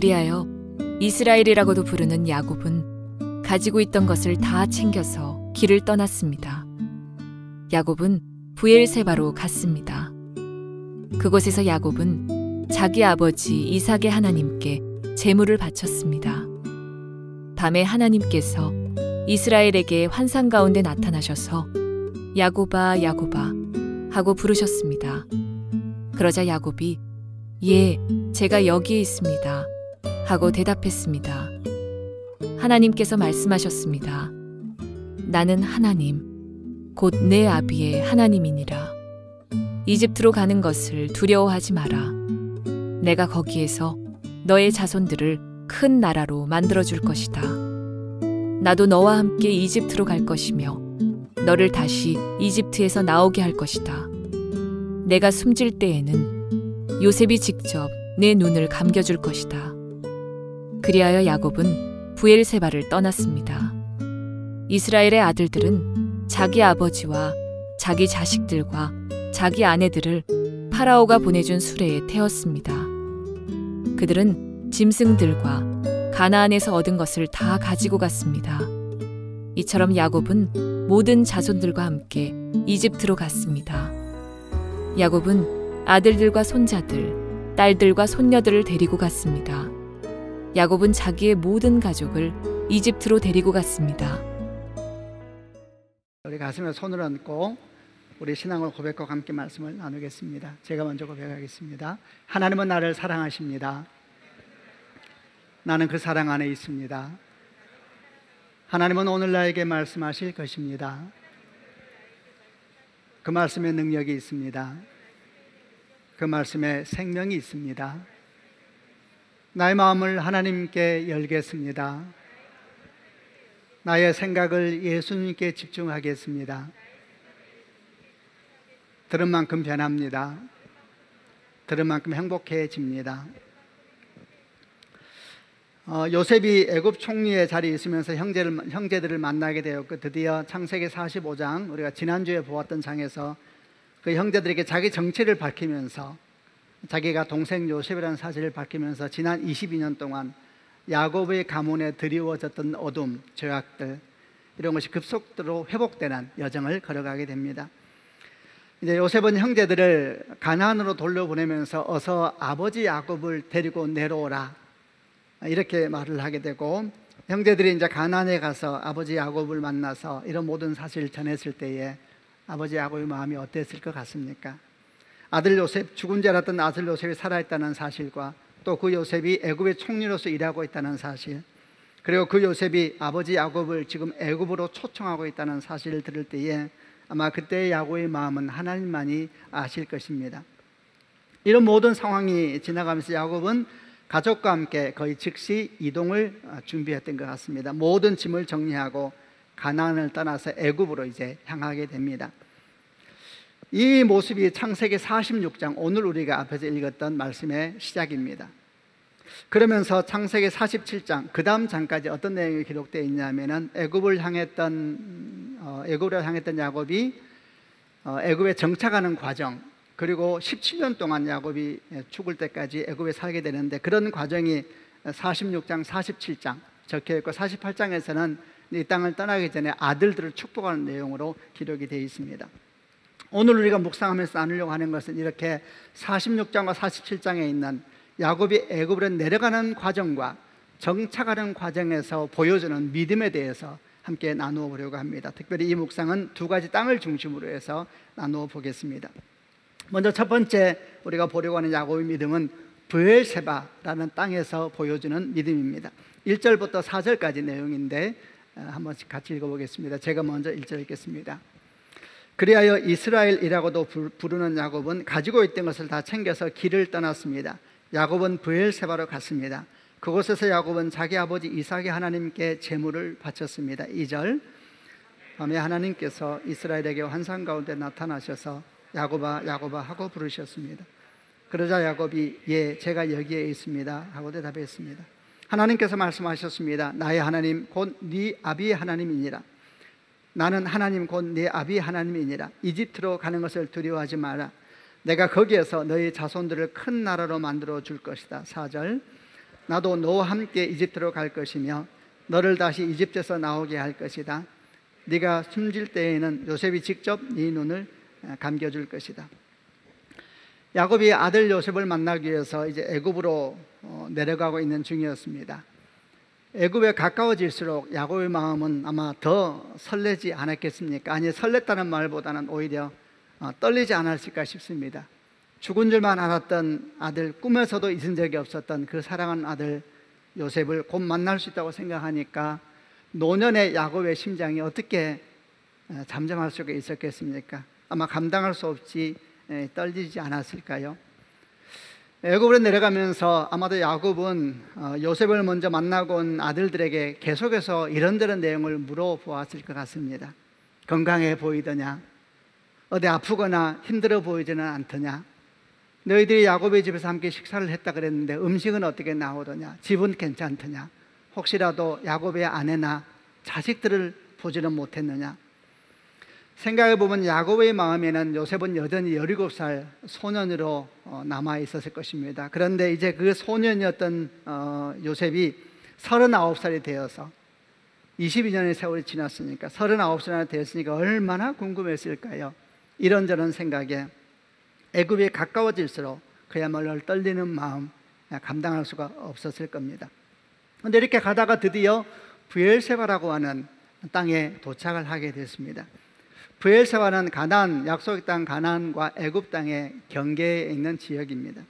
그리하여 이스라엘이라고도 부르는 야곱은 가지고 있던 것을 다 챙겨서 길을 떠났습니다. 야곱은 브엘세바로 갔습니다. 그곳에서 야곱은 자기 아버지 이삭의 하나님께 제물을 바쳤습니다. 밤에 하나님께서 이스라엘에게 환상 가운데 나타나셔서 야곱아 야곱아 하고 부르셨습니다. 그러자 야곱이 예, 제가 여기에 있습니다 하고 대답했습니다. 하나님께서 말씀하셨습니다. 나는 하나님, 곧 내 아비의 하나님이니라. 이집트로 가는 것을 두려워하지 마라. 내가 거기에서 너의 자손들을 큰 나라로 만들어줄 것이다. 나도 너와 함께 이집트로 갈 것이며 너를 다시 이집트에서 나오게 할 것이다. 내가 숨질 때에는 요셉이 직접 내 눈을 감겨줄 것이다. 그리하여 야곱은 브엘세바를 떠났습니다. 이스라엘의 아들들은 자기 아버지와 자기 자식들과 자기 아내들을 파라오가 보내준 수레에 태웠습니다. 그들은 짐승들과 가나안에서 얻은 것을 다 가지고 갔습니다. 이처럼 야곱은 모든 자손들과 함께 이집트로 갔습니다. 야곱은 아들들과 손자들, 딸들과 손녀들을 데리고 갔습니다. 야곱은 자기의 모든 가족을 이집트로 데리고 갔습니다. 우리 가슴에 손을 얹고 우리 신앙을 고백하고 함께 말씀을 나누겠습니다. 제가 먼저 고백하겠습니다. 하나님은 나를 사랑하십니다. 나는 그 사랑 안에 있습니다. 하나님은 오늘 나에게 말씀하실 것입니다. 그 말씀에 능력이 있습니다. 그 말씀에 생명이 있습니다. 나의 마음을 하나님께 열겠습니다. 나의 생각을 예수님께 집중하겠습니다. 들은 만큼 변합니다. 들은 만큼 행복해집니다. 요셉이 애굽 총리의 자리에 있으면서 형제들을 만나게 되었고 드디어 창세기 45장, 우리가 지난주에 보았던 장에서 그 형제들에게 자기 정체를 밝히면서 자기가 동생 요셉이라는 사실을 밝히면서 지난 22년 동안 야곱의 가문에 드리워졌던 어둠, 죄악들, 이런 것이 급속도로 회복되는 여정을 걸어가게 됩니다. 이제 요셉은 형제들을 가나안으로 돌려보내면서 어서 아버지 야곱을 데리고 내려오라, 이렇게 말을 하게 되고, 형제들이 이제 가나안에 가서 아버지 야곱을 만나서 이런 모든 사실을 전했을 때에 아버지 야곱의 마음이 어땠을 것 같습니까? 아들 요셉, 죽은 줄 알았던 아들 요셉이 살아있다는 사실과 또 그 요셉이 애굽의 총리로서 일하고 있다는 사실, 그리고 그 요셉이 아버지 야곱을 지금 애굽으로 초청하고 있다는 사실을 들을 때에 아마 그때의 야곱의 마음은 하나님만이 아실 것입니다. 이런 모든 상황이 지나가면서 야곱은 가족과 함께 거의 즉시 이동을 준비했던 것 같습니다. 모든 짐을 정리하고 가나안을 떠나서 애굽으로 이제 향하게 됩니다. 이 모습이 창세기 46장, 오늘 우리가 앞에서 읽었던 말씀의 시작입니다. 그러면서 창세기 47장 그 다음 장까지 어떤 내용이 기록되어 있냐면은 애굽으로 향했던 야곱이 애굽에 정착하는 과정, 그리고 17년 동안 야곱이 죽을 때까지 애굽에 살게 되는데, 그런 과정이 46장, 47장 적혀 있고 48장에서는 이 땅을 떠나기 전에 아들들을 축복하는 내용으로 기록이 되어 있습니다. 오늘 우리가 묵상하면서 나누려고 하는 것은 이렇게 46장과 47장에 있는 야곱이 애굽으로 내려가는 과정과 정착하는 과정에서 보여주는 믿음에 대해서 함께 나누어 보려고 합니다. 특별히 이 묵상은 두 가지 땅을 중심으로 해서 나누어 보겠습니다. 먼저 첫 번째 우리가 보려고 하는 야곱의 믿음은 브엘세바라는 땅에서 보여주는 믿음입니다. 1절부터 4절까지 내용인데 한번 같이 읽어보겠습니다. 제가 먼저 1절 읽겠습니다. 그리하여 이스라엘이라고도 부르는 야곱은 가지고 있던 것을 다 챙겨서 길을 떠났습니다. 야곱은 브엘세바로 갔습니다. 그곳에서 야곱은 자기 아버지 이삭의 하나님께 제물을 바쳤습니다. 2절, 밤에 하나님께서 이스라엘에게 환상 가운데 나타나셔서 야곱아 야곱아 하고 부르셨습니다. 그러자 야곱이 예, 제가 여기에 있습니다 하고 대답했습니다. 하나님께서 말씀하셨습니다. 나의 하나님 곧 네 아비의 하나님이니라. 나는 하나님 곧 네 아비의 하나님이니라. 이집트로 가는 것을 두려워하지 마라. 내가 거기에서 너희 자손들을 큰 나라로 만들어 줄 것이다. 4절, 나도 너와 함께 이집트로 갈 것이며 너를 다시 이집트에서 나오게 할 것이다. 네가 숨질 때에는 요셉이 직접 네 눈을 감겨줄 것이다. 야곱이 아들 요셉을 만나기 위해서 이제 애굽으로 내려가고 있는 중이었습니다. 애굽에 가까워질수록 야곱의 마음은 아마 더 설레지 않았겠습니까? 아니, 설렜다는 말보다는 오히려 떨리지 않았을까 싶습니다. 죽은 줄만 알았던 아들, 꿈에서도 잊은 적이 없었던 그 사랑하는 아들 요셉을 곧 만날 수 있다고 생각하니까 노년의 야곱의 심장이 어떻게 잠잠할 수가 있었겠습니까? 아마 감당할 수 없이 떨리지 않았을까요? 애굽으로 내려가면서 아마도 야곱은 요셉을 먼저 만나고 온 아들들에게 계속해서 이런저런 내용을 물어보았을 것 같습니다. 건강해 보이더냐? 어디 아프거나 힘들어 보이지는 않더냐? 너희들이 야곱의 집에서 함께 식사를 했다 그랬는데 음식은 어떻게 나오더냐? 집은 괜찮더냐? 혹시라도 야곱의 아내나 자식들을 보지는 못했느냐? 생각해보면 야곱의 마음에는 요셉은 여전히 17살 소년으로 남아 있었을 것입니다. 그런데 이제 그 소년이었던 요셉이 39살이 되어서 22년의 세월이 지났으니까 39살이나 되었으니까 얼마나 궁금했을까요? 이런저런 생각에 애굽에 가까워질수록 그야말로 떨리는 마음 감당할 수가 없었을 겁니다. 그런데 이렇게 가다가 드디어 브엘세바라고 하는 땅에 도착을 하게 됐습니다. 브엘세바는 가나안, 약속의 땅 가나안과 애굽 땅의 경계에 있는 지역입니다.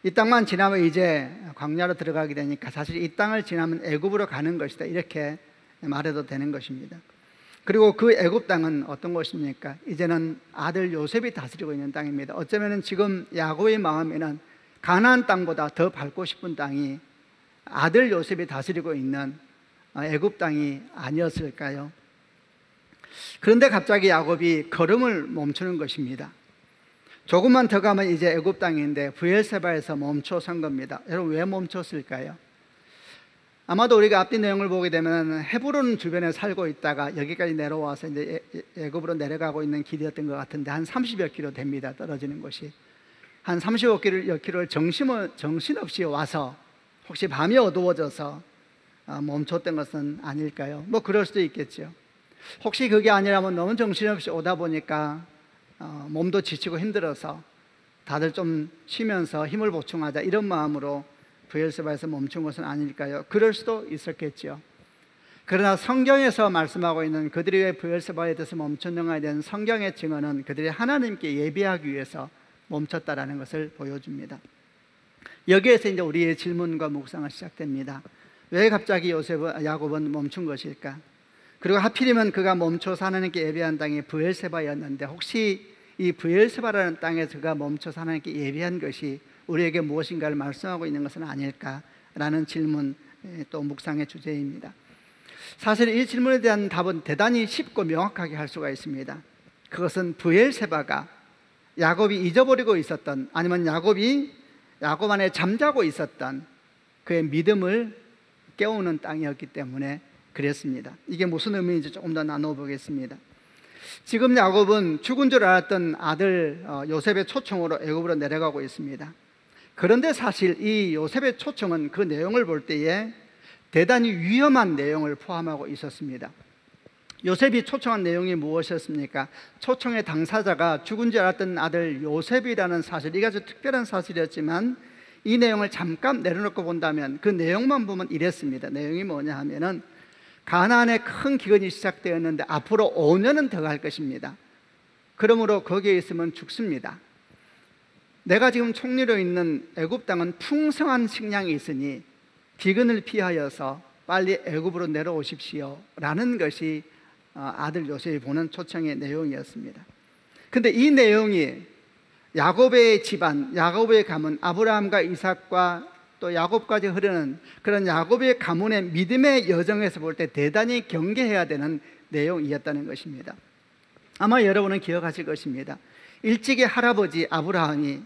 이 땅만 지나면 이제 광야로 들어가게 되니까 사실 이 땅을 지나면 애굽으로 가는 것이다, 이렇게 말해도 되는 것입니다. 그리고 그 애굽 땅은 어떤 곳입니까? 이제는 아들 요셉이 다스리고 있는 땅입니다. 어쩌면 지금 야곱의 마음에는 가나안 땅보다 더 밟고 싶은 땅이 아들 요셉이 다스리고 있는 애굽 땅이 아니었을까요? 그런데 갑자기 야곱이 걸음을 멈추는 것입니다. 조금만 더 가면 이제 애굽 땅인데 브엘세바에서 멈춰선 겁니다. 여러분, 왜 멈췄을까요? 아마도 우리가 앞뒤 내용을 보게 되면 헤브론 주변에 살고 있다가 여기까지 내려와서 이제 애굽으로 내려가고 있는 길이었던 것 같은데 한 30여 킬로 됩니다. 떨어지는 곳이 한 35킬로를 정신없이 와서 혹시 밤이 어두워져서 멈췄던 것은 아닐까요? 뭐 그럴 수도 있겠죠. 혹시 그게 아니라면 너무 정신없이 오다 보니까 몸도 지치고 힘들어서 다들 좀 쉬면서 힘을 보충하자, 이런 마음으로 브엘세바에서 멈춘 것은 아닐까요? 그럴 수도 있었겠죠. 그러나 성경에서 말씀하고 있는 그들이 왜 브엘세바에 대해서 멈췄는가에 대한 성경의 증언은 그들이 하나님께 예배하기 위해서 멈췄다라는 것을 보여줍니다. 여기에서 이제 우리의 질문과 묵상은 시작됩니다. 왜 갑자기 야곱은 멈춘 것일까? 그리고 하필이면 그가 멈춰서 하나님께 예배한 땅이 브엘세바였는데 혹시 이 브엘세바라는 땅에서 그가 멈춰서 하나님께 예배한 것이 우리에게 무엇인가를 말씀하고 있는 것은 아닐까라는 질문, 또 묵상의 주제입니다. 사실 이 질문에 대한 답은 대단히 쉽고 명확하게 할 수가 있습니다. 그것은 브엘세바가 야곱이 잊어버리고 있었던, 아니면 야곱 안에 잠자고 있었던 그의 믿음을 깨우는 땅이었기 때문에 그랬습니다. 이게 무슨 의미인지 조금 더 나눠보겠습니다. 지금 야곱은 죽은 줄 알았던 아들 요셉의 초청으로 애굽으로 내려가고 있습니다. 그런데 사실 이 요셉의 초청은 그 내용을 볼 때에 대단히 위험한 내용을 포함하고 있었습니다. 요셉이 초청한 내용이 무엇이었습니까? 초청의 당사자가 죽은 줄 알았던 아들 요셉이라는 사실, 이게 아주 특별한 사실이었지만 이 내용을 잠깐 내려놓고 본다면 그 내용만 보면 이랬습니다. 내용이 뭐냐 하면은 가나안에 큰 기근이 시작되었는데 앞으로 5년은 더 갈 것입니다. 그러므로 거기에 있으면 죽습니다. 내가 지금 총리로 있는 애굽 땅은 풍성한 식량이 있으니 기근을 피하여서 빨리 애굽으로 내려오십시오 라는 것이 아들 요셉이 보낸 초청의 내용이었습니다. 근데 이 내용이 야곱의 집안, 야곱의 가문, 아브라함과 이삭과 또 야곱까지 흐르는 그런 야곱의 가문의 믿음의 여정에서 볼 때 대단히 경계해야 되는 내용이었다는 것입니다. 아마 여러분은 기억하실 것입니다. 일찍이 할아버지 아브라함이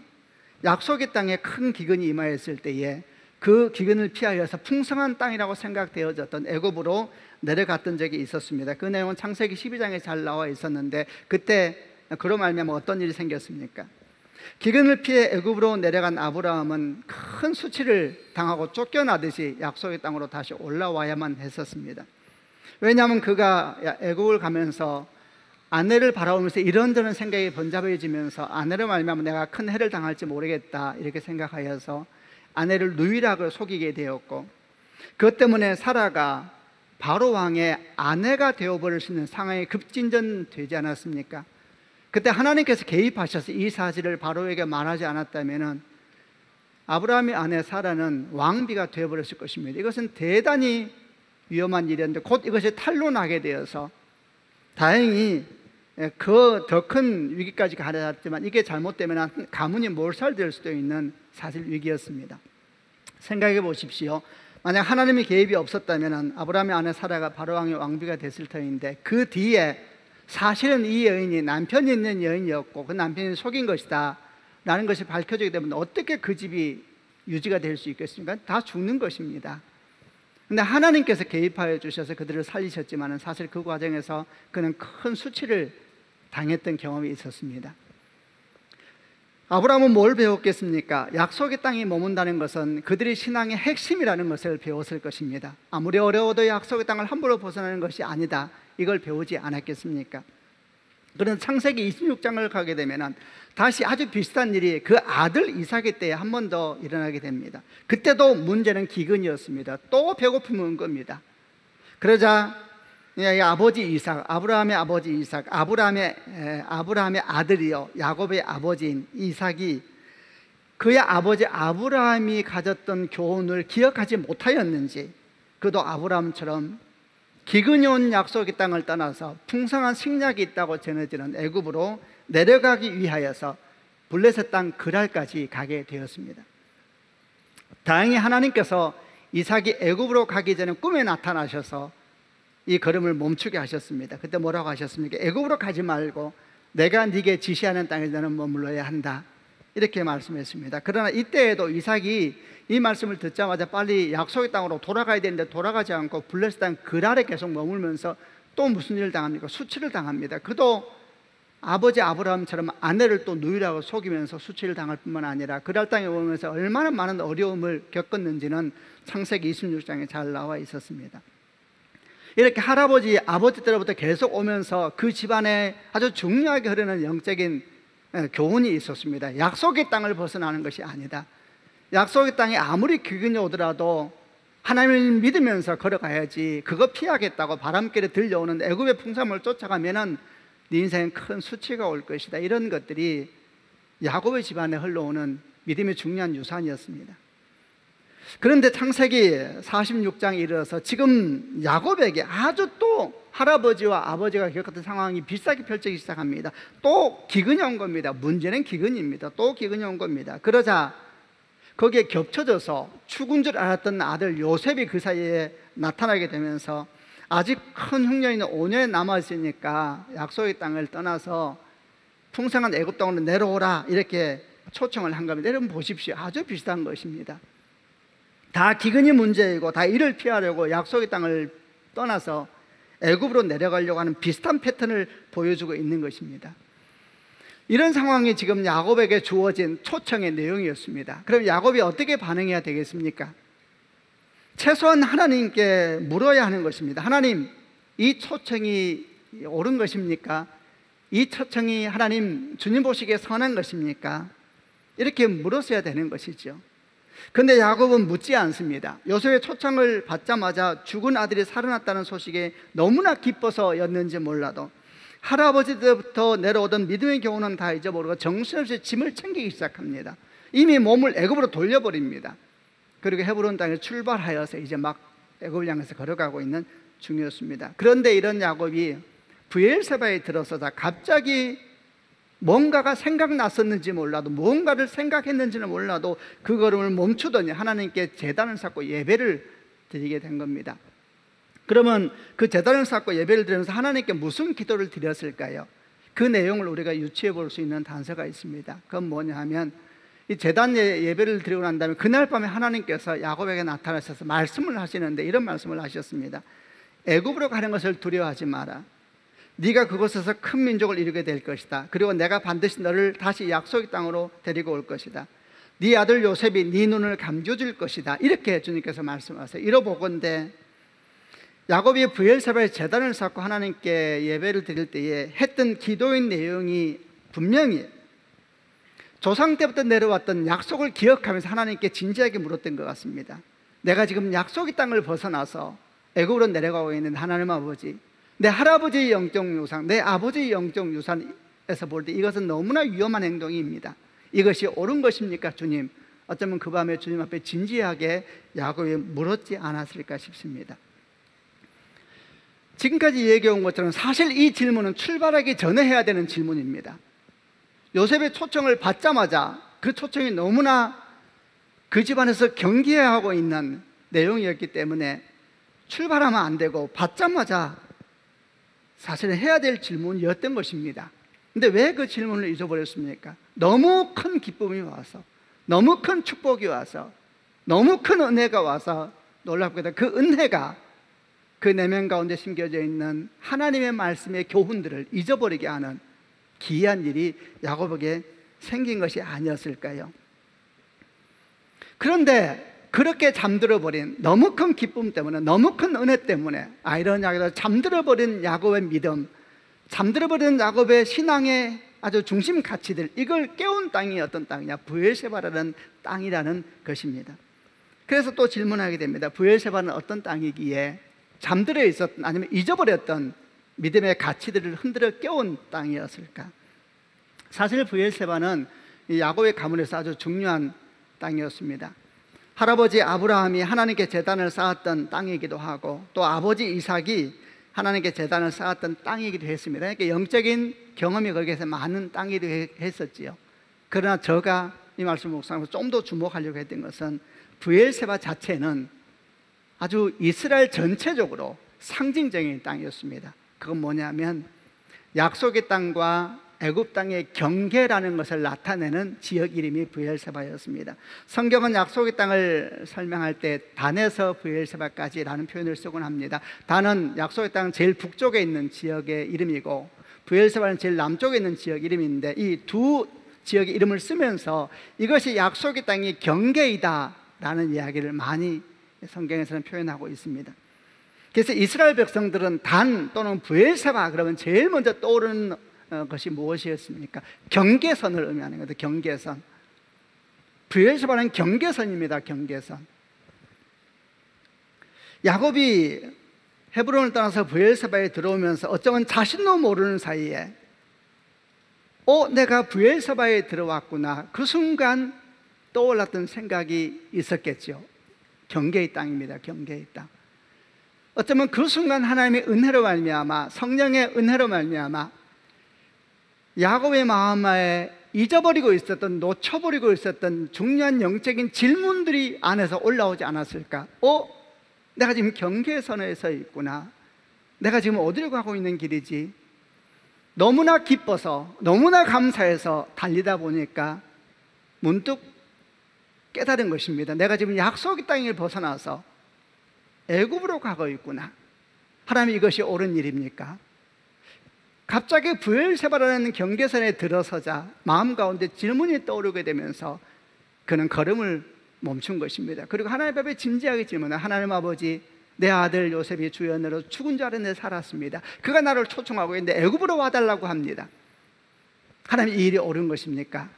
약속의 땅에 큰 기근이 임하였을 때에 그 기근을 피하여서 풍성한 땅이라고 생각되어졌던 애굽으로 내려갔던 적이 있었습니다. 그 내용은 창세기 12장에 잘 나와 있었는데 그때 그로 말미암아 어떤 일이 생겼습니까? 기근을 피해 애굽으로 내려간 아브라함은 큰 수치를 당하고 쫓겨나듯이 약속의 땅으로 다시 올라와야만 했었습니다. 왜냐하면 그가 애굽을 가면서 아내를 바라보면서 이런저런 생각이 번잡해지면서 아내를 말미암아 내가 큰 해를 당할지 모르겠다 이렇게 생각하여서 아내를 누이라고 속이게 되었고, 그것 때문에 사라가 바로 왕의 아내가 되어버릴 수 있는 상황이 급진전되지 않았습니까? 그때 하나님께서 개입하셔서 이 사실을 바로에게 말하지 않았다면 아브라함의 아내 사라는 왕비가 되어버렸을 것입니다. 이것은 대단히 위험한 일이었는데 곧 이것이 탄로나게 되어서 다행히 그 더 큰 위기까지 가려졌지만 이게 잘못되면 가문이 몰살될 수도 있는 사실 위기였습니다. 생각해 보십시오. 만약 하나님의 개입이 없었다면 아브라함의 아내 사라가 바로왕의 왕비가 됐을 터인데, 그 뒤에 사실은 이 여인이 남편이 있는 여인이었고 그 남편이 속인 것이다 라는 것이 밝혀지게 되면 어떻게 그 집이 유지가 될 수 있겠습니까? 다 죽는 것입니다. 근데 하나님께서 개입하여 주셔서 그들을 살리셨지만 사실 그 과정에서 그는 큰 수치를 당했던 경험이 있었습니다. 아브라함은 뭘 배웠겠습니까? 약속의 땅에 머문다는 것은 그들의 신앙의 핵심이라는 것을 배웠을 것입니다. 아무리 어려워도 약속의 땅을 함부로 벗어나는 것이 아니다, 이걸 배우지 않았겠습니까? 그런데 창세기 26장을 가게 되면 다시 아주 비슷한 일이 그 아들 이삭의 때에 한 번 더 일어나게 됩니다. 그때도 문제는 기근이었습니다. 또 배고픔이 온 겁니다. 그러자 아버지 이삭, 아브라함의 아버지 이삭, 아브라함의 아들이요 야곱의 아버지인 이삭이 그의 아버지 아브라함이 가졌던 교훈을 기억하지 못하였는지 그도 아브라함처럼 기근이 온 약속의 땅을 떠나서 풍성한 식량이 있다고 전해지는 애굽으로 내려가기 위하여서 블레셋 땅 그랄까지 가게 되었습니다. 다행히 하나님께서 이삭이 애굽으로 가기 전에 꿈에 나타나셔서 이 걸음을 멈추게 하셨습니다. 그때 뭐라고 하셨습니까? 애굽으로 가지 말고 내가 네게 지시하는 땅에 너는 머물러야 한다, 이렇게 말씀했습니다. 그러나 이때에도 이삭이 이 말씀을 듣자마자 빨리 약속의 땅으로 돌아가야 되는데 돌아가지 않고 블레셋 땅 그랄에 계속 머물면서 또 무슨 일을 당합니까? 수치를 당합니다. 그도 아버지 아브라함처럼 아내를 또 누이라고 속이면서 수치를 당할 뿐만 아니라 그랄 땅에 오면서 얼마나 많은 어려움을 겪었는지는 창세기 26장에 잘 나와 있었습니다. 이렇게 할아버지, 아버지 때로부터 계속 오면서 그 집안에 아주 중요하게 흐르는 영적인 교훈이 있었습니다. 약속의 땅을 벗어나는 것이 아니다. 약속의 땅에 아무리 기근이 오더라도 하나님을 믿으면서 걸어가야지, 그거 피하겠다고 바람결에 들려오는 애굽의 풍성함을 쫓아가면은 네 인생에 큰 수치가 올 것이다, 이런 것들이 야곱의 집안에 흘러오는 믿음의 중요한 유산이었습니다. 그런데 창세기 46장에 이르러서 지금 야곱에게 아주 또 할아버지와 아버지가 겪었던 상황이 비슷하게 펼쳐지기 시작합니다. 또 기근이 온 겁니다. 문제는 기근입니다. 또 기근이 온 겁니다. 그러자 거기에 겹쳐져서 죽은 줄 알았던 아들 요셉이 그 사이에 나타나게 되면서 아직 큰 흉년이 5년이 남았으니까 약속의 땅을 떠나서 풍성한 애굽 땅으로 내려오라, 이렇게 초청을 한 겁니다. 여러분 보십시오. 아주 비슷한 것입니다. 다 기근이 문제이고 다 이를 피하려고 약속의 땅을 떠나서 애굽으로 내려가려고 하는 비슷한 패턴을 보여주고 있는 것입니다. 이런 상황이 지금 야곱에게 주어진 초청의 내용이었습니다. 그럼 야곱이 어떻게 반응해야 되겠습니까? 최소한 하나님께 물어야 하는 것입니다. 하나님, 이 초청이 옳은 것입니까? 이 초청이 하나님 주님 보시기에 선한 것입니까? 이렇게 물었어야 되는 것이죠. 그런데 야곱은 묻지 않습니다. 요셉의 초청을 받자마자 죽은 아들이 살아났다는 소식에 너무나 기뻐서였는지 몰라도 할아버지 때부터 내려오던 믿음의 교훈은 다 잊어버리고 정신없이 짐을 챙기기 시작합니다. 이미 몸을 애굽으로 돌려버립니다. 그리고 헤브론 땅에 출발하여서 이제 막 애굽을 향해서 걸어가고 있는 중이었습니다. 그런데 이런 야곱이 브엘세바에 들어서자 갑자기 뭔가가 생각났었는지 몰라도, 무언가를 생각했는지는 몰라도 그 걸음을 멈추더니 하나님께 제단을 쌓고 예배를 드리게 된 겁니다. 그러면 그 제단을 쌓고 예배를 드리면서 하나님께 무슨 기도를 드렸을까요? 그 내용을 우리가 유추해 볼 수 있는 단서가 있습니다. 그건 뭐냐 하면 이 제단 예배를 드리고 난 다음에 그날 밤에 하나님께서 야곱에게 나타나셔서 말씀을 하시는데 이런 말씀을 하셨습니다. 애굽으로 가는 것을 두려워하지 마라. 네가 그곳에서 큰 민족을 이루게 될 것이다. 그리고 내가 반드시 너를 다시 약속의 땅으로 데리고 올 것이다. 네 아들 요셉이 네 눈을 감겨줄 것이다. 이렇게 주님께서 말씀하세요. 이러보건대 야곱이 브엘세바의 제단을 쌓고 하나님께 예배를 드릴 때에 했던 기도의 내용이 분명히 조상 때부터 내려왔던 약속을 기억하면서 하나님께 진지하게 물었던 것 같습니다. 내가 지금 약속의 땅을 벗어나서 애굽으로 내려가고 있는 하나님 아버지, 내 할아버지의 영적 유산, 내 아버지의 영적 유산에서 볼 때 이것은 너무나 위험한 행동입니다. 이것이 옳은 것입니까 주님? 어쩌면 그 밤에 주님 앞에 진지하게 야곱이 물었지 않았을까 싶습니다. 지금까지 얘기해온 것처럼 사실 이 질문은 출발하기 전에 해야 되는 질문입니다. 요셉의 초청을 받자마자 그 초청이 너무나 그 집안에서 경계하고 있는 내용이었기 때문에 출발하면 안 되고 받자마자 사실은 해야 될 질문이었던 것입니다. 근데 왜 그 질문을 잊어버렸습니까? 너무 큰 기쁨이 와서, 너무 큰 축복이 와서, 너무 큰 은혜가 와서 놀랍게도 그 은혜가 그 내면 가운데 심겨져 있는 하나님의 말씀의 교훈들을 잊어버리게 하는 기이한 일이 야곱에게 생긴 것이 아니었을까요? 그런데 그렇게 잠들어버린 너무 큰 기쁨 때문에, 너무 큰 은혜 때문에, 아이러니하게도 잠들어버린 야곱의 믿음, 잠들어버린 야곱의 신앙의 아주 중심 가치들, 이걸 깨운 땅이 어떤 땅이냐? 브엘세바라는 땅이라는 것입니다. 그래서 또 질문하게 됩니다. 브엘세바는 어떤 땅이기에 잠들어 있었던, 아니면 잊어버렸던 믿음의 가치들을 흔들어 깨운 땅이었을까? 사실 브엘세바는 이 야곱의 가문에서 아주 중요한 땅이었습니다. 할아버지 아브라함이 하나님께 제단을 쌓았던 땅이기도 하고, 또 아버지 이삭이 하나님께 제단을 쌓았던 땅이기도 했습니다. 그러니까 영적인 경험이 거기에서 많은 땅이기도 했었지요. 그러나 제가 이 말씀 묵상하면서 좀 더 주목하려고 했던 것은 브엘세바 자체는 아주 이스라엘 전체적으로 상징적인 땅이었습니다. 그건 뭐냐면 약속의 땅과 애굽 땅의 경계라는 것을 나타내는 지역 이름이 브엘세바였습니다. 성경은 약속의 땅을 설명할 때 단에서 브엘세바까지라는 표현을 쓰곤 합니다. 단은 약속의 땅 제일 북쪽에 있는 지역의 이름이고, 브엘세바는 제일 남쪽에 있는 지역 이름인데, 이 두 지역의 이름을 쓰면서 이것이 약속의 땅이 경계이다라는 이야기를 많이 성경에서는 표현하고 있습니다. 그래서 이스라엘 백성들은 단 또는 브엘세바 그러면 제일 먼저 떠오르는 것이 무엇이었습니까? 경계선을 의미하는 거죠. 경계선. 브엘세바는 경계선입니다. 경계선. 야곱이 헤브론을 떠나서 브엘세바에 들어오면서 어쩌면 자신도 모르는 사이에 내가 브엘세바에 들어왔구나, 그 순간 떠올랐던 생각이 있었겠죠. 경계의 땅입니다. 경계의 땅. 어쩌면 그 순간 하나님의 은혜로 말미암아, 성령의 은혜로 말미암아 야곱의 마음에 잊어버리고 있었던, 놓쳐버리고 있었던 중요한 영적인 질문들이 안에서 올라오지 않았을까? 내가 지금 경계선에 서 있구나. 내가 지금 어디로 가고 있는 길이지? 너무나 기뻐서, 너무나 감사해서 달리다 보니까 문득 깨달은 것입니다. 내가 지금 약속의 땅을 벗어나서 애굽으로 가고 있구나. 하나님, 이것이 옳은 일입니까? 갑자기 브엘세바라는 경계선에 들어서자 마음 가운데 질문이 떠오르게 되면서 그는 걸음을 멈춘 것입니다. 그리고 하나님 앞에 진지하게 질문해요. 하나님 아버지, 내 아들 요셉이 주의 은혜로 죽은 줄 알았는데 살았습니다. 그가 나를 초청하고 있는데 애굽으로 와달라고 합니다. 하나님, 이 일이 옳은 것입니까?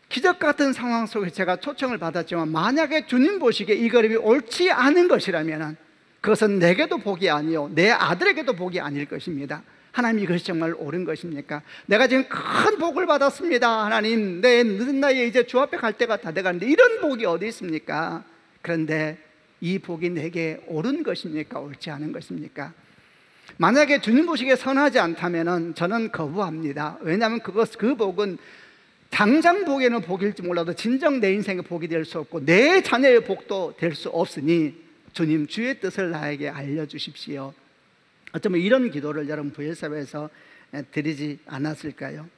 기적 같은 상황 속에 제가 초청을 받았지만 만약에 주님 보시기에 이 걸음이 옳지 않은 것이라면 그것은 내게도 복이 아니요 내 아들에게도 복이 아닐 것입니다. 하나님, 이것이 정말 옳은 것입니까? 내가 지금 큰 복을 받았습니다. 하나님, 내 늦은 나이에 이제 주 앞에 갈 때가 다 돼가는데 이런 복이 어디 있습니까? 그런데 이 복이 내게 옳은 것입니까? 옳지 않은 것입니까? 만약에 주님 보시기에 선하지 않다면 저는 거부합니다. 왜냐하면 그 복은 당장 복에는 복일지 몰라도 진정 내 인생의 복이 될 수 없고 내 자녀의 복도 될 수 없으니 주님, 주의 뜻을 나에게 알려주십시오. 어쩌면 이런 기도를 여러분 브엘세바에서 드리지 않았을까요?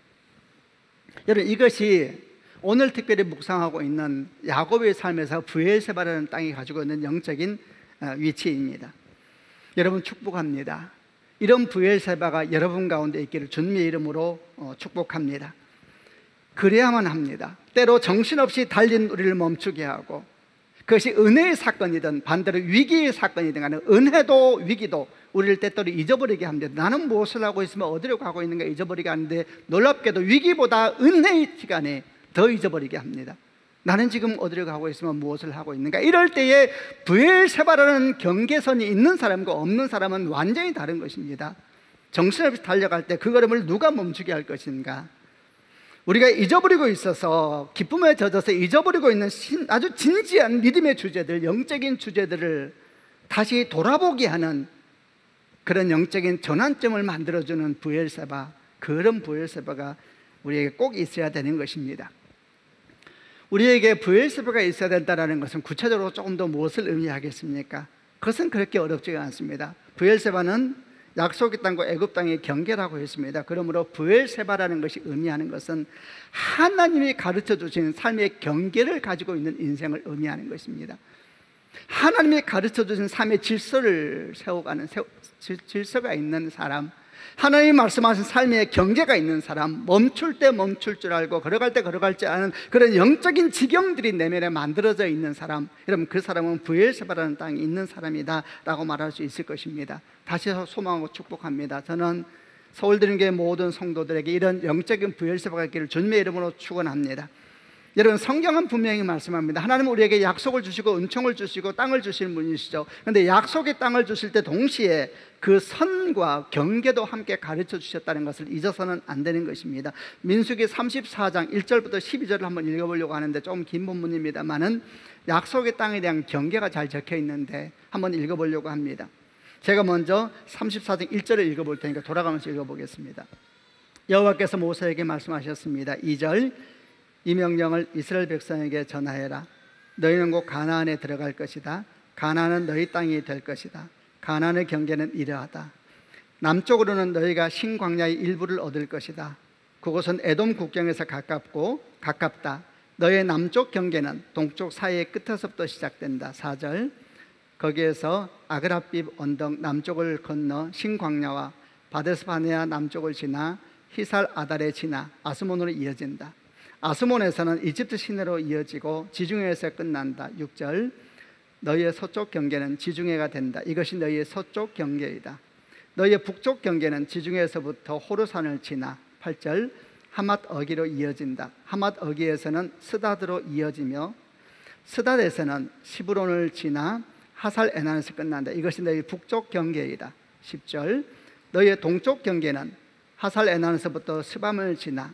여러분, 이것이 오늘 특별히 묵상하고 있는 야곱의 삶에서 브엘세바라는 땅이 가지고 있는 영적인 위치입니다. 여러분, 축복합니다. 이런 브엘세바가 여러분 가운데 있기를 주님의 이름으로 축복합니다. 그래야만 합니다. 때로 정신없이 달린 우리를 멈추게 하고, 그것이 은혜의 사건이든 반대로 위기의 사건이든 간에 은혜도 위기도 우리를 때때로 잊어버리게 합니다. 나는 무엇을 하고 있으면 어디로 가고 있는가 잊어버리게 하는데, 놀랍게도 위기보다 은혜의 시간에 더 잊어버리게 합니다. 나는 지금 어디로 가고 있으면 무엇을 하고 있는가. 이럴 때에 브엘세바라는 경계선이 있는 사람과 없는 사람은 완전히 다른 것입니다. 정신없이 달려갈 때 그 걸음을 누가 멈추게 할 것인가. 우리가 잊어버리고 있어서, 기쁨에 젖어서 잊어버리고 있는 아주 진지한 믿음의 주제들, 영적인 주제들을 다시 돌아보게 하는 그런 영적인 전환점을 만들어주는 브엘세바, 그런 브엘세바가 우리에게 꼭 있어야 되는 것입니다. 우리에게 브엘세바가 있어야 된다는 것은 구체적으로 조금 더 무엇을 의미하겠습니까? 그것은 그렇게 어렵지가 않습니다. 브엘세바는 약속의 땅과 애굽 땅의 경계라고 했습니다. 그러므로 브엘세바라는 것이 의미하는 것은 하나님이 가르쳐 주신 삶의 경계를 가지고 있는 인생을 의미하는 것입니다. 하나님이 가르쳐 주신 삶의 질서를 세워가는 질서가 있는 사람, 하나님이 말씀하신 삶의 경계가 있는 사람, 멈출 때 멈출 줄 알고 걸어갈 때 걸어갈 줄 아는 그런 영적인 지경들이 내면에 만들어져 있는 사람, 여러분 그 사람은 브엘세바라는 땅에 있는 사람이다 라고 말할 수 있을 것입니다. 다시 소망하고 축복합니다. 저는 서울드림교회 모든 성도들에게 이런 영적인 브엘세바가 있기를 주님의 이름으로 축원합니다. 여러분, 성경은 분명히 말씀합니다. 하나님은 우리에게 약속을 주시고 은총을 주시고 땅을 주시는 분이시죠. 그런데 약속의 땅을 주실 때 동시에 그 선과 경계도 함께 가르쳐 주셨다는 것을 잊어서는 안 되는 것입니다. 민수기 34장 1절부터 12절을 한번 읽어보려고 하는데 좀 긴 본문입니다만은 약속의 땅에 대한 경계가 잘 적혀 있는데 한번 읽어보려고 합니다. 제가 먼저 34장 1절을 읽어볼 테니까 돌아가면서 읽어보겠습니다. 여호와께서 모세에게 말씀하셨습니다. 2절, 이 명령을 이스라엘 백성에게 전하여라. 너희는 곧 가나안에 들어갈 것이다. 가나안은 너희 땅이 될 것이다. 가나안의 경계는 이러하다. 남쪽으로는 너희가 신광야의 일부를 얻을 것이다. 그곳은 에돔 국경에서 가깝다. 너희의 남쪽 경계는 동쪽 사이의 끝에서부터 시작된다. 4절, 거기에서 아그라빛 언덕 남쪽을 건너 신광야와 바데스바네아 남쪽을 지나 히살 아달에 지나 아스몬으로 이어진다. 아스몬에서는 이집트 시내로 이어지고 지중해에서 끝난다. 6절, 너희의 서쪽 경계는 지중해가 된다. 이것이 너희의 서쪽 경계이다. 너희의 북쪽 경계는 지중해에서부터 호르산을 지나 8절, 하맛 어기로 이어진다. 하맛 어기에서는 스다드로 이어지며 스닷에서는 시브론을 지나 하살 에난에서 끝난다. 이것이 너희 북쪽 경계이다. 10절, 너희의 동쪽 경계는 하살 에난에서부터 스밤을 지나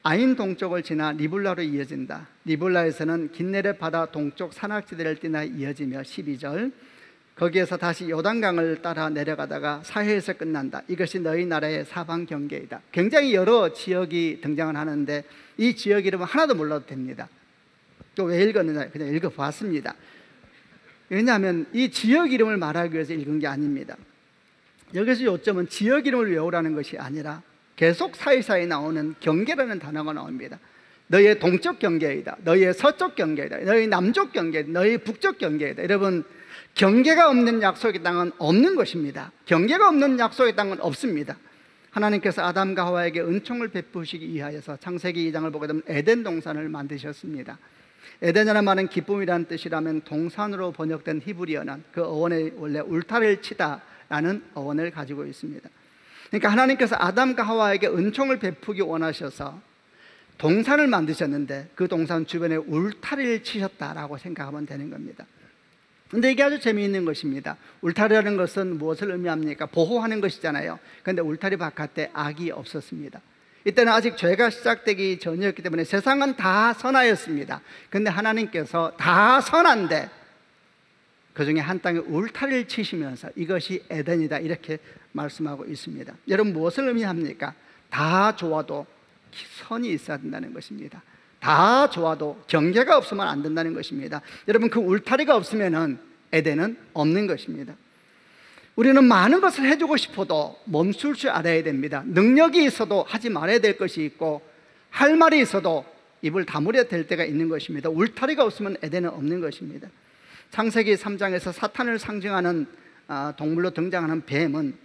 아인 동쪽을 지나 리블라로 이어진다. 리블라에서는 긴네렛 바다 동쪽 산악지대를 지나 이어지며 12절, 거기에서 다시 요단강을 따라 내려가다가 사해에서 끝난다. 이것이 너희 나라의 사방 경계이다. 굉장히 여러 지역이 등장을 하는데 이 지역 이름은 하나도 몰라도 됩니다. 또 왜 읽었느냐, 그냥 읽어봤습니다. 왜냐하면 이 지역 이름을 말하기 위해서 읽은 게 아닙니다. 여기서 요점은 지역 이름을 외우라는 것이 아니라 계속 사이사이 나오는 경계라는 단어가 나옵니다. 너희의 동쪽 경계이다. 너희의 서쪽 경계이다. 너희 남쪽 경계이다. 너희 북쪽 경계이다. 여러분, 경계가 없는 약속의 땅은 없는 것입니다. 경계가 없는 약속의 땅은 없습니다. 하나님께서 아담과 하와에게 은총을 베푸시기 위하여서 창세기 2장을 보게 되면 에덴 동산을 만드셨습니다. 에덴이라는 말은 기쁨이라는 뜻이라면 동산으로 번역된 히브리어는 그 어원의 원래 울타리를 치다라는 어원을 가지고 있습니다. 그러니까 하나님께서 아담과 하와에게 은총을 베푸기 원하셔서 동산을 만드셨는데 그 동산 주변에 울타리를 치셨다라고 생각하면 되는 겁니다. 그런데 이게 아주 재미있는 것입니다. 울타리라는 것은 무엇을 의미합니까? 보호하는 것이잖아요. 그런데 울타리 바깥에 악이 없었습니다. 이때는 아직 죄가 시작되기 전이었기 때문에 세상은 다 선하였습니다. 그런데 하나님께서 다 선한데 그 중에 한 땅에 울타리를 치시면서 이것이 에덴이다 이렇게 말씀하고 있습니다. 여러분, 무엇을 의미합니까? 다 좋아도 선이 있어야 된다는 것입니다. 다 좋아도 경계가 없으면 안 된다는 것입니다. 여러분, 그 울타리가 없으면 에덴은 없는 것입니다. 우리는 많은 것을 해주고 싶어도 멈출 줄 알아야 됩니다. 능력이 있어도 하지 말아야 될 것이 있고 할 말이 있어도 입을 다물어야 될 때가 있는 것입니다. 울타리가 없으면 에덴은 없는 것입니다. 창세기 3장에서 사탄을 상징하는 동물로 등장하는 뱀은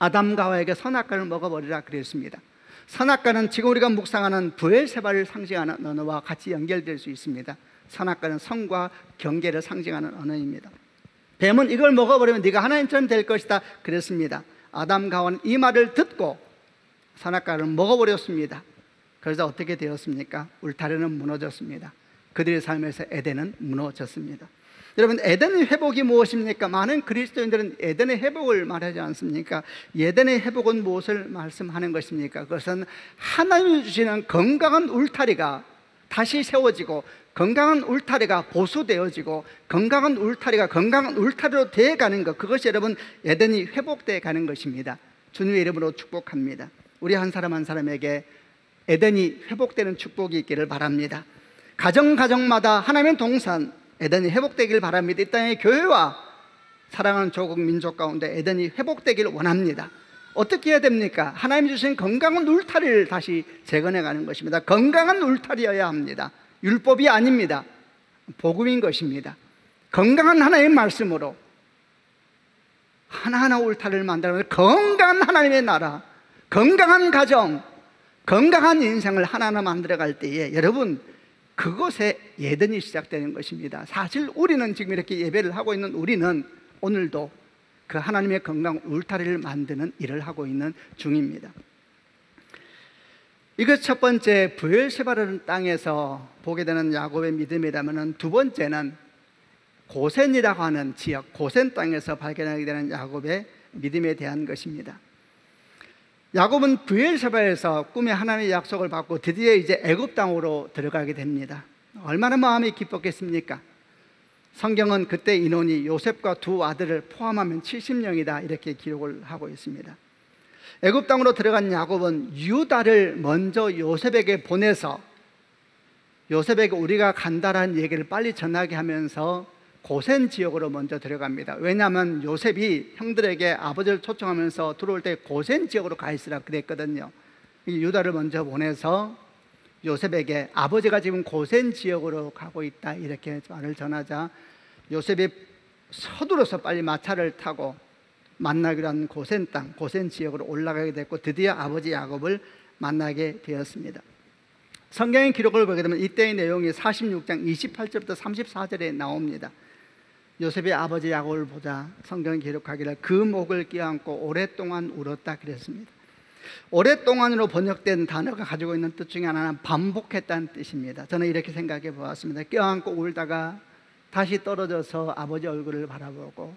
아담과 하와에게 선악과를 먹어버리라 그랬습니다. 선악과는 지금 우리가 묵상하는 브엘세바를 상징하는 언어와 같이 연결될 수 있습니다. 선악과는 성과 경계를 상징하는 언어입니다. 뱀은 이걸 먹어버리면 네가 하나님처럼 될 것이다 그랬습니다. 아담과 하와는 이 말을 듣고 선악과를 먹어버렸습니다. 그래서 어떻게 되었습니까? 울타리는 무너졌습니다. 그들의 삶에서 에덴은 무너졌습니다. 여러분, 에덴의 회복이 무엇입니까? 많은 그리스도인들은 에덴의 회복을 말하지 않습니까? 에덴의 회복은 무엇을 말씀하는 것입니까? 그것은 하나님이 주시는 건강한 울타리가 다시 세워지고, 건강한 울타리가 보수되어지고, 건강한 울타리가 건강한 울타리로 되어가는 것, 그것이 여러분 에덴이 회복되어 가는 것입니다. 주님의 이름으로 축복합니다. 우리 한 사람 한 사람에게 에덴이 회복되는 축복이 있기를 바랍니다. 가정마다 하나님의 동산 에덴이 회복되길 바랍니다. 이 땅의 교회와 사랑하는 조국 민족 가운데 에덴이 회복되길 원합니다. 어떻게 해야 됩니까? 하나님 주신 건강한 울타리를 다시 재건해 가는 것입니다. 건강한 울타리여야 합니다. 율법이 아닙니다. 복음인 것입니다. 건강한 하나님의 말씀으로 하나하나 울타리를 만들어서 건강한 하나님의 나라, 건강한 가정, 건강한 인생을 하나하나 만들어갈 때에 여러분, 그곳에 에덴이 시작되는 것입니다. 사실 우리는 지금 이렇게 예배를 하고 있는 우리는 오늘도 그 하나님의 건강 울타리를 만드는 일을 하고 있는 중입니다. 이것 첫 번째 브엘세바라는 땅에서 보게 되는 야곱의 믿음이라면, 두 번째는 고센이라고 하는 지역, 고센 땅에서 발견하게 되는 야곱의 믿음에 대한 것입니다. 야곱은 브엘세바에서 꿈에 하나님의 약속을 받고 드디어 이제 애굽 땅으로 들어가게 됩니다. 얼마나 마음이 기뻤겠습니까? 성경은 그때 인원이 요셉과 두 아들을 포함하면 70명이다 이렇게 기록을 하고 있습니다. 애굽 땅으로 들어간 야곱은 유다를 먼저 요셉에게 보내서 요셉에게 우리가 간다라는 얘기를 빨리 전하게 하면서 고센 지역으로 먼저 들어갑니다. 왜냐하면 요셉이 형들에게 아버지를 초청하면서 들어올 때 고센 지역으로 가 있으라 그랬거든요. 유다를 먼저 보내서 요셉에게 아버지가 지금 고센 지역으로 가고 있다 이렇게 말을 전하자 요셉이 서둘러서 빨리 마차를 타고 만나기로 한 고센 땅, 고센 지역으로 올라가게 됐고 드디어 아버지 야곱을 만나게 되었습니다. 성경의 기록을 보게 되면 이때의 내용이 46장 28절부터 34절에 나옵니다. 요셉의 아버지 야곱을 보자 성경이 기록하기를 그 목을 껴안고 오랫동안 울었다 그랬습니다. 오랫동안으로 번역된 단어가 가지고 있는 뜻 중에 하나는 반복했다는 뜻입니다. 저는 이렇게 생각해 보았습니다. 껴안고 울다가 다시 떨어져서 아버지 얼굴을 바라보고,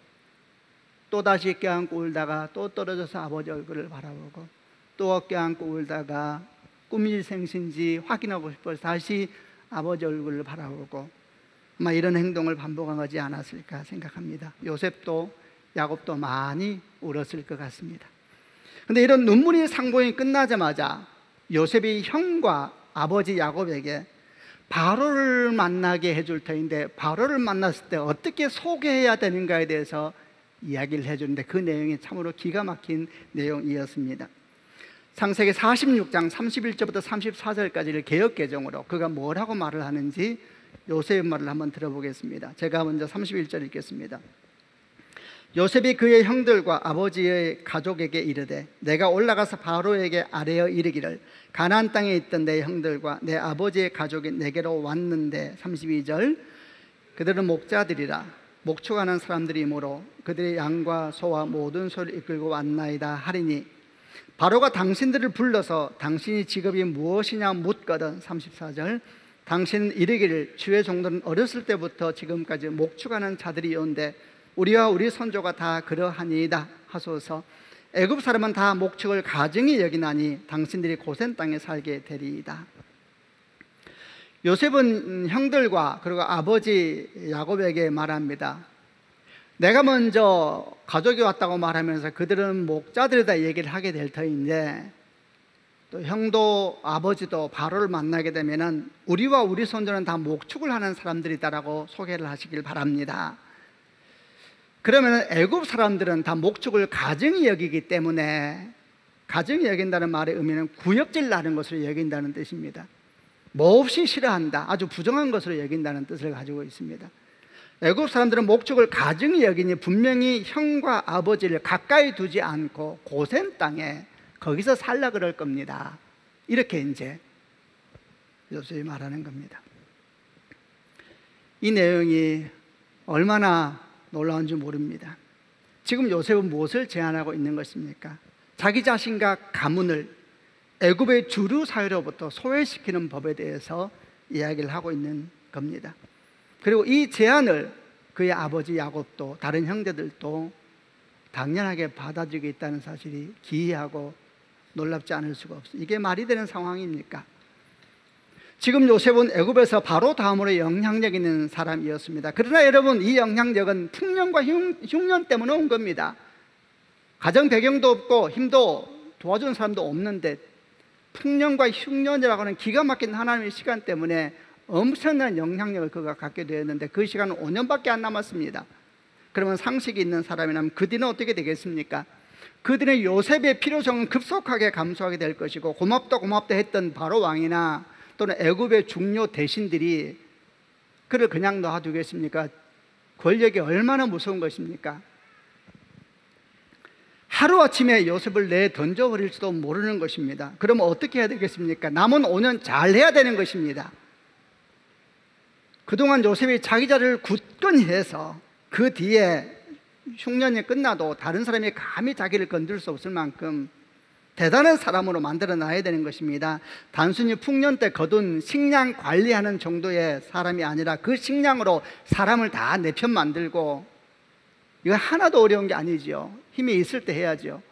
또다시 껴안고 울다가 또 떨어져서 아버지 얼굴을 바라보고, 또 껴안고 울다가 꿈이 생신지 확인하고 싶어서 다시 아버지 얼굴을 바라보고, 아마 이런 행동을 반복하지 않았을까 생각합니다. 요셉도 야곱도 많이 울었을 것 같습니다. 그런데 이런 눈물이 상봉이 끝나자마자 요셉이 형과 아버지 야곱에게 바로를 만나게 해줄 터인데, 바로를 만났을 때 어떻게 소개해야 되는가에 대해서 이야기를 해주는데 그 내용이 참으로 기가 막힌 내용이었습니다. 창세기 46장 31절부터 34절까지를 개역개정으로 그가 뭐라고 말을 하는지 요셉의 말을 한번 들어보겠습니다. 제가 먼저 31절 읽겠습니다. 요셉이 그의 형들과 아버지의 가족에게 이르되 내가 올라가서 바로에게 아뢰어 이르기를 가나안 땅에 있던 내 형들과 내 아버지의 가족이 내게로 왔는데, 32절, 그들은 목자들이라 목축하는 사람들이므로 그들의 양과 소와 모든 소를 이끌고 왔나이다 하리니 바로가 당신들을 불러서 당신이 직업이 무엇이냐 묻거든, 34절, 당신은 이르기를 주의 종들은 어렸을 때부터 지금까지 목축하는 자들이온데 우리와 우리 선조가 다 그러하니이다 하소서. 애굽 사람은 다 목축을 가증히 여기나니 당신들이 고센 땅에 살게 되리이다. 요셉은 형들과 그리고 아버지 야곱에게 말합니다. 내가 먼저 가족이 왔다고 말하면서 그들은 목자들이다 얘기를 하게 될 터인데, 또 형도 아버지도 바로를 만나게 되면은 우리와 우리 선조는 다 목축을 하는 사람들이다라고 소개를 하시길 바랍니다. 그러면 애굽 사람들은 다 목축을 가증히 여기기 때문에, 가증히 여긴다는 말의 의미는 구역질 나는 것으로 여긴다는 뜻입니다. 몹시 싫어한다, 아주 부정한 것으로 여긴다는 뜻을 가지고 있습니다. 애굽 사람들은 목축을 가증히 여기니 분명히 형과 아버지를 가까이 두지 않고 고센 땅에 거기서 살라 그럴 겁니다. 이렇게 이제 요셉이 말하는 겁니다. 이 내용이 얼마나 놀라운지 모릅니다. 지금 요셉은 무엇을 제안하고 있는 것입니까? 자기 자신과 가문을 애굽의 주류 사회로부터 소외시키는 법에 대해서 이야기를 하고 있는 겁니다. 그리고 이 제안을 그의 아버지 야곱도 다른 형제들도 당연하게 받아들이고 있다는 사실이 기이하고 놀랍지 않을 수가 없어요. 이게 말이 되는 상황입니까? 지금 요셉은 애굽에서 바로 다음으로 영향력 있는 사람이었습니다. 그러나 여러분, 이 영향력은 풍년과 흉년 때문에 온 겁니다. 가정 배경도 없고 힘도 도와주는 사람도 없는데 풍년과 흉년이라고 하는 기가 막힌 하나님의 시간 때문에 엄청난 영향력을 그가 갖게 되었는데 그 시간은 5년밖에 안 남았습니다. 그러면 상식이 있는 사람이라면 그 뒤는 어떻게 되겠습니까? 그 뒤는 요셉의 필요성은 급속하게 감소하게 될 것이고 고맙다 했던 바로 왕이나 또는 애굽의 중요 대신들이 그를 그냥 놔두겠습니까? 권력이 얼마나 무서운 것입니까? 하루아침에 요셉을 내던져버릴지도 모르는 것입니다. 그러면 어떻게 해야 되겠습니까? 남은 5년 잘 해야 되는 것입니다. 그동안 요셉이 자기 자리를 굳건히 해서 그 뒤에 흉년이 끝나도 다른 사람이 감히 자기를 건들 수 없을 만큼 대단한 사람으로 만들어 놔야 되는 것입니다. 단순히 풍년 때 거둔 식량 관리하는 정도의 사람이 아니라 그 식량으로 사람을 다 내 편 만들고, 이거 하나도 어려운 게 아니죠. 힘이 있을 때 해야죠.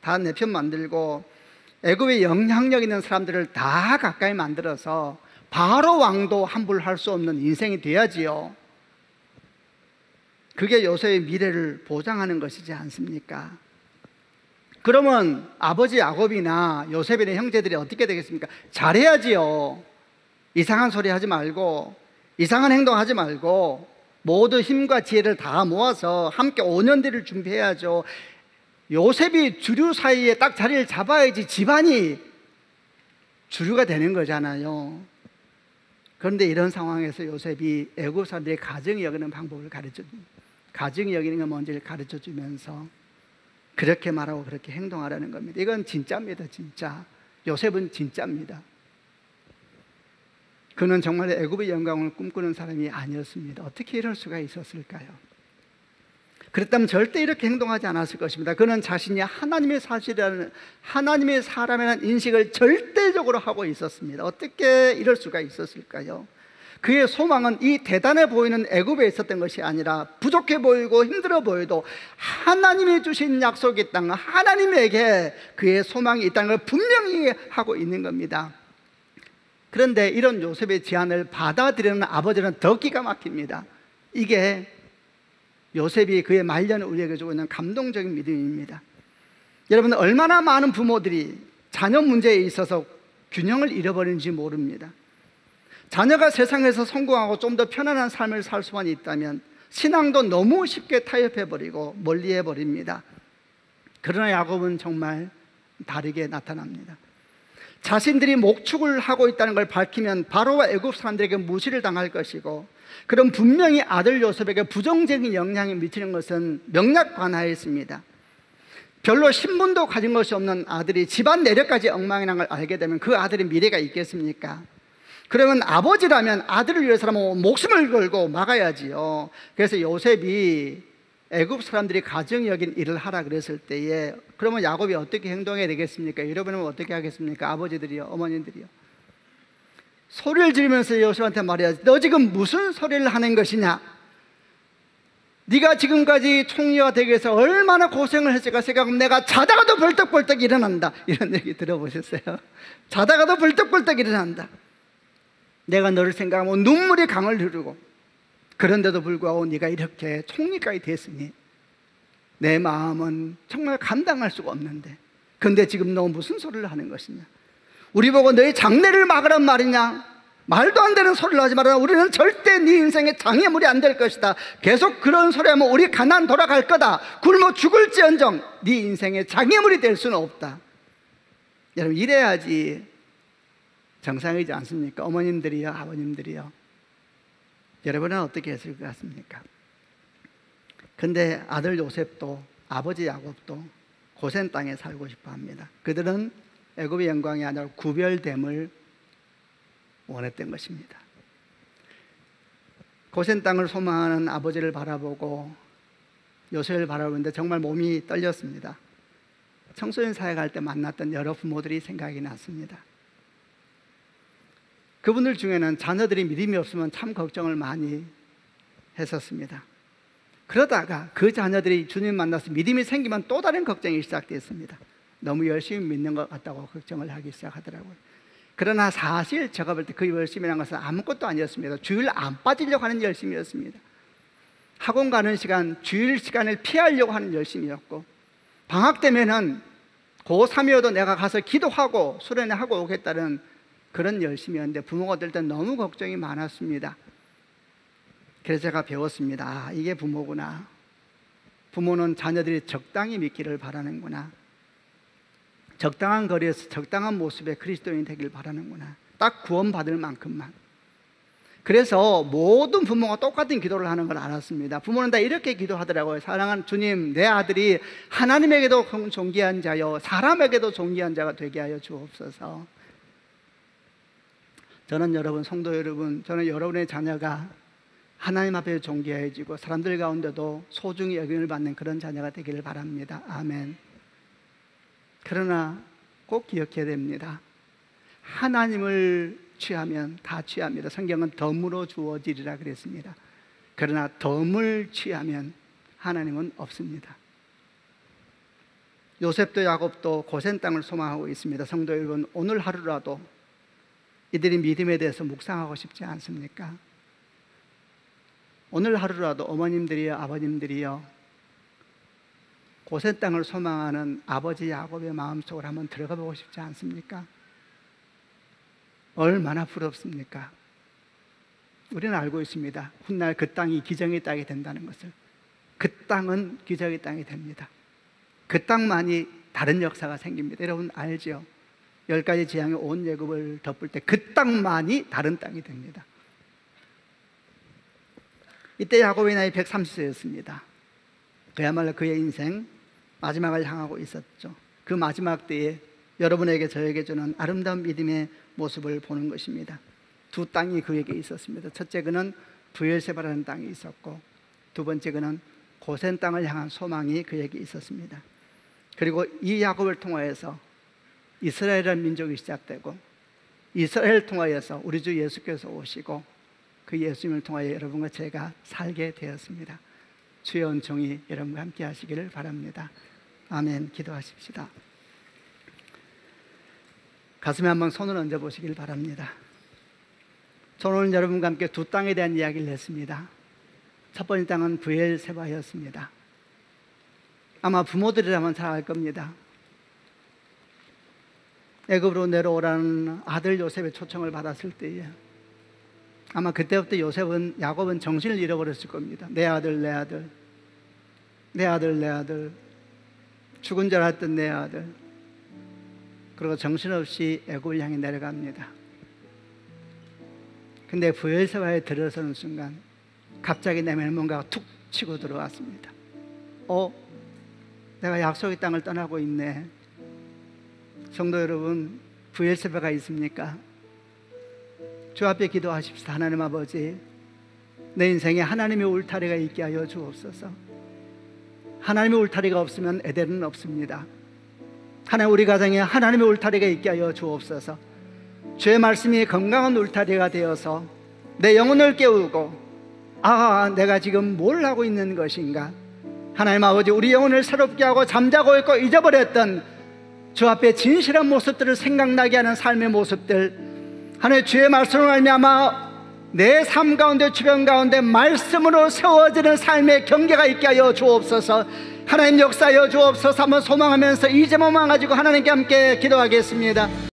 다 내 편 만들고 애굽의 영향력 있는 사람들을 다 가까이 만들어서 바로 왕도 함부할 수 없는 인생이 돼야지요. 그게 요셉의 미래를 보장하는 것이지 않습니까? 그러면 아버지 야곱이나 요셉이나 형제들이 어떻게 되겠습니까? 잘해야지요. 이상한 소리 하지 말고 이상한 행동하지 말고 모두 힘과 지혜를 다 모아서 함께 5년 뒤를 준비해야죠. 요셉이 주류 사이에 딱 자리를 잡아야지 집안이 주류가 되는 거잖아요. 그런데 이런 상황에서 요셉이 애굽 사람들이 가증히 여기는 방법을 가증히 여기는 걸 먼저 가르쳐 주면서 그렇게 말하고 그렇게 행동하라는 겁니다. 이건 진짜입니다. 진짜 요셉은 진짜입니다. 그는 정말 애굽의 영광을 꿈꾸는 사람이 아니었습니다. 어떻게 이럴 수가 있었을까요? 그랬다면 절대 이렇게 행동하지 않았을 것입니다. 그는 자신이 하나님의 사람이라는 인식을 절대적으로 하고 있었습니다. 어떻게 이럴 수가 있었을까요? 그의 소망은 이 대단해 보이는 애굽에 있었던 것이 아니라 부족해 보이고 힘들어 보여도 하나님이 주신 약속이 있다는 것, 하나님에게 그의 소망이 있다는 걸 분명히 하고 있는 겁니다. 그런데 이런 요셉의 제안을 받아들이는 아버지는 더 기가 막힙니다. 이게 요셉이 그의 말년을 우리에게 주고 있는 감동적인 믿음입니다. 여러분, 얼마나 많은 부모들이 자녀 문제에 있어서 균형을 잃어버리는지 모릅니다. 자녀가 세상에서 성공하고 좀 더 편안한 삶을 살 수만 있다면 신앙도 너무 쉽게 타협해버리고 멀리해버립니다. 그러나 야곱은 정말 다르게 나타납니다. 자신들이 목축을 하고 있다는 걸 밝히면 바로와 애굽 사람들에게 무시를 당할 것이고, 그럼 분명히 아들 요셉에게 부정적인 영향이 미치는 것은 명약관하였습니다. 별로 신분도 가진 것이 없는 아들이 집안 내력까지 엉망이라는 걸 알게 되면 그 아들의 미래가 있겠습니까? 그러면 아버지라면 아들을 위해서라면 목숨을 걸고 막아야지요. 그래서 요셉이 애굽 사람들이 가증히 여긴 일을 하라 그랬을 때에 그러면 야곱이 어떻게 행동해야 되겠습니까? 여러분은 어떻게 하겠습니까? 아버지들이요, 어머님들이요. 소리를 지르면서 요셉한테 말해야지. 너 지금 무슨 소리를 하는 것이냐? 네가 지금까지 총리가 되기 위해서 얼마나 고생을 했을까 생각하면 내가 자다가도 벌떡벌떡 일어난다. 이런 얘기 들어보셨어요? 자다가도 벌떡벌떡 일어난다. 내가 너를 생각하면 눈물이 강을 흐르고, 그런데도 불구하고 네가 이렇게 총리까지 됐으니 내 마음은 정말 감당할 수가 없는데, 근데 지금 너 무슨 소리를 하는 것이냐? 우리 보고 너의 장래를 막으란 말이냐? 말도 안 되는 소리를 하지 마라. 우리는 절대 네 인생에 장애물이 안 될 것이다. 계속 그런 소리 하면 우리 가난 돌아갈 거다. 굶어 죽을지언정 네 인생에 장애물이 될 수는 없다. 여러분, 이래야지 정상이지 않습니까? 어머님들이요, 아버님들이요. 여러분은 어떻게 했을 것 같습니까? 근데 아들 요셉도 아버지 야곱도 고센 땅에 살고 싶어 합니다. 그들은 애굽의 영광이 아니라 구별됨을 원했던 것입니다. 고센 땅을 소망하는 아버지를 바라보고 요셉을 바라보는데 정말 몸이 떨렸습니다. 청소년 사회 갈 때 만났던 여러 부모들이 생각이 났습니다. 그분들 중에는 자녀들이 믿음이 없으면 참 걱정을 많이 했었습니다. 그러다가 그 자녀들이 주님 만나서 믿음이 생기면 또 다른 걱정이 시작됐습니다. 너무 열심히 믿는 것 같다고 걱정을 하기 시작하더라고요. 그러나 사실 제가 볼 때 그 열심이라는 것은 아무것도 아니었습니다. 주일 안 빠지려고 하는 열심이었습니다. 학원 가는 시간, 주일 시간을 피하려고 하는 열심이었고, 방학 되면은 고3이어도 내가 가서 기도하고 수련회하고 오겠다는 그런 열심이었는데 부모가 될 때 너무 걱정이 많았습니다. 그래서 제가 배웠습니다. 아, 이게 부모구나. 부모는 자녀들이 적당히 믿기를 바라는구나. 적당한 거리에서 적당한 모습의 그리스도인이 되길 바라는구나. 딱 구원받을 만큼만. 그래서 모든 부모가 똑같은 기도를 하는 걸 알았습니다. 부모는 다 이렇게 기도하더라고요. 사랑하는 주님, 내 아들이 하나님에게도 존귀한 자요 사람에게도 존귀한 자가 되게 하여 주옵소서. 저는 여러분, 성도 여러분, 저는 여러분의 자녀가 하나님 앞에 존귀해지고 사람들 가운데도 소중히 여김을 받는 그런 자녀가 되기를 바랍니다. 아멘. 그러나 꼭 기억해야 됩니다. 하나님을 취하면 다 취합니다. 성경은 덤으로 주어지리라 그랬습니다. 그러나 덤을 취하면 하나님은 없습니다. 요셉도 야곱도 고센 땅을 소망하고 있습니다. 성도 여러분, 오늘 하루라도 이들이 믿음에 대해서 묵상하고 싶지 않습니까? 오늘 하루라도 어머님들이요 아버님들이요 고센 땅을 소망하는 아버지 야곱의 마음속으로 한번 들어가 보고 싶지 않습니까? 얼마나 부럽습니까? 우리는 알고 있습니다. 훗날 그 땅이 기정의 땅이 된다는 것을. 그 땅은 기적의 땅이 됩니다. 그 땅만이 다른 역사가 생깁니다. 여러분 알죠? 10가지 재앙이 온 애굽을 덮을 때 그 땅만이 다른 땅이 됩니다. 이때 야곱의 나이 130세였습니다. 그야말로 그의 인생 마지막을 향하고 있었죠. 그 마지막 때에 여러분에게 저에게 주는 아름다운 믿음의 모습을 보는 것입니다. 두 땅이 그에게 있었습니다. 첫째 그는 브엘세바라는 땅이 있었고, 두 번째 그는 고센 땅을 향한 소망이 그에게 있었습니다. 그리고 이 야곱을 통하여서 이스라엘이라는 민족이 시작되고, 이스라엘을 통하여서 우리 주 예수께서 오시고 그 예수님을 통하여 여러분과 제가 살게 되었습니다. 주의 은총이 여러분과 함께 하시기를 바랍니다. 아멘. 기도하십시다. 가슴에 한번 손을 얹어 보시길 바랍니다. 저는 여러분과 함께 두 땅에 대한 이야기를 했습니다. 첫 번째 땅은 브엘세바였습니다. 아마 부모들이라면 잘 알 겁니다. 애굽으로 내려오라는 아들 요셉의 초청을 받았을 때에 아마 그때부터 야곱은 정신을 잃어버렸을 겁니다. 내 아들, 내 아들, 내 아들, 내 아들, 죽은 줄 알았던 내 아들. 그리고 정신없이 애굽을 향해 내려갑니다. 근데 브엘세바에 들어서는 순간 갑자기 내 면에 뭔가가 툭 치고 들어왔습니다. 내가 약속의 땅을 떠나고 있네. 성도 여러분, 브엘세바가 있습니까? 주 앞에 기도하십시다. 하나님 아버지, 내 인생에 하나님의 울타리가 있게 하여 주옵소서. 하나님의 울타리가 없으면 에덴은 없습니다. 하나님, 우리 가정에 하나님의 울타리가 있게 하여 주옵소서. 주의 말씀이 건강한 울타리가 되어서 내 영혼을 깨우고, 내가 지금 뭘 하고 있는 것인가? 하나님 아버지, 우리 영혼을 새롭게 하고 잠자고 있고 잊어버렸던 주 앞에 진실한 모습들을 생각나게 하는 삶의 모습들, 하나님 주의 말씀으로 말미암아 내 삶 가운데 주변 가운데 말씀으로 세워지는 삶의 경계가 있게 하여 주옵소서. 하나님 역사하여 주옵소서. 한번 소망하면서 이 제목만 가지고 하나님께 함께 기도하겠습니다.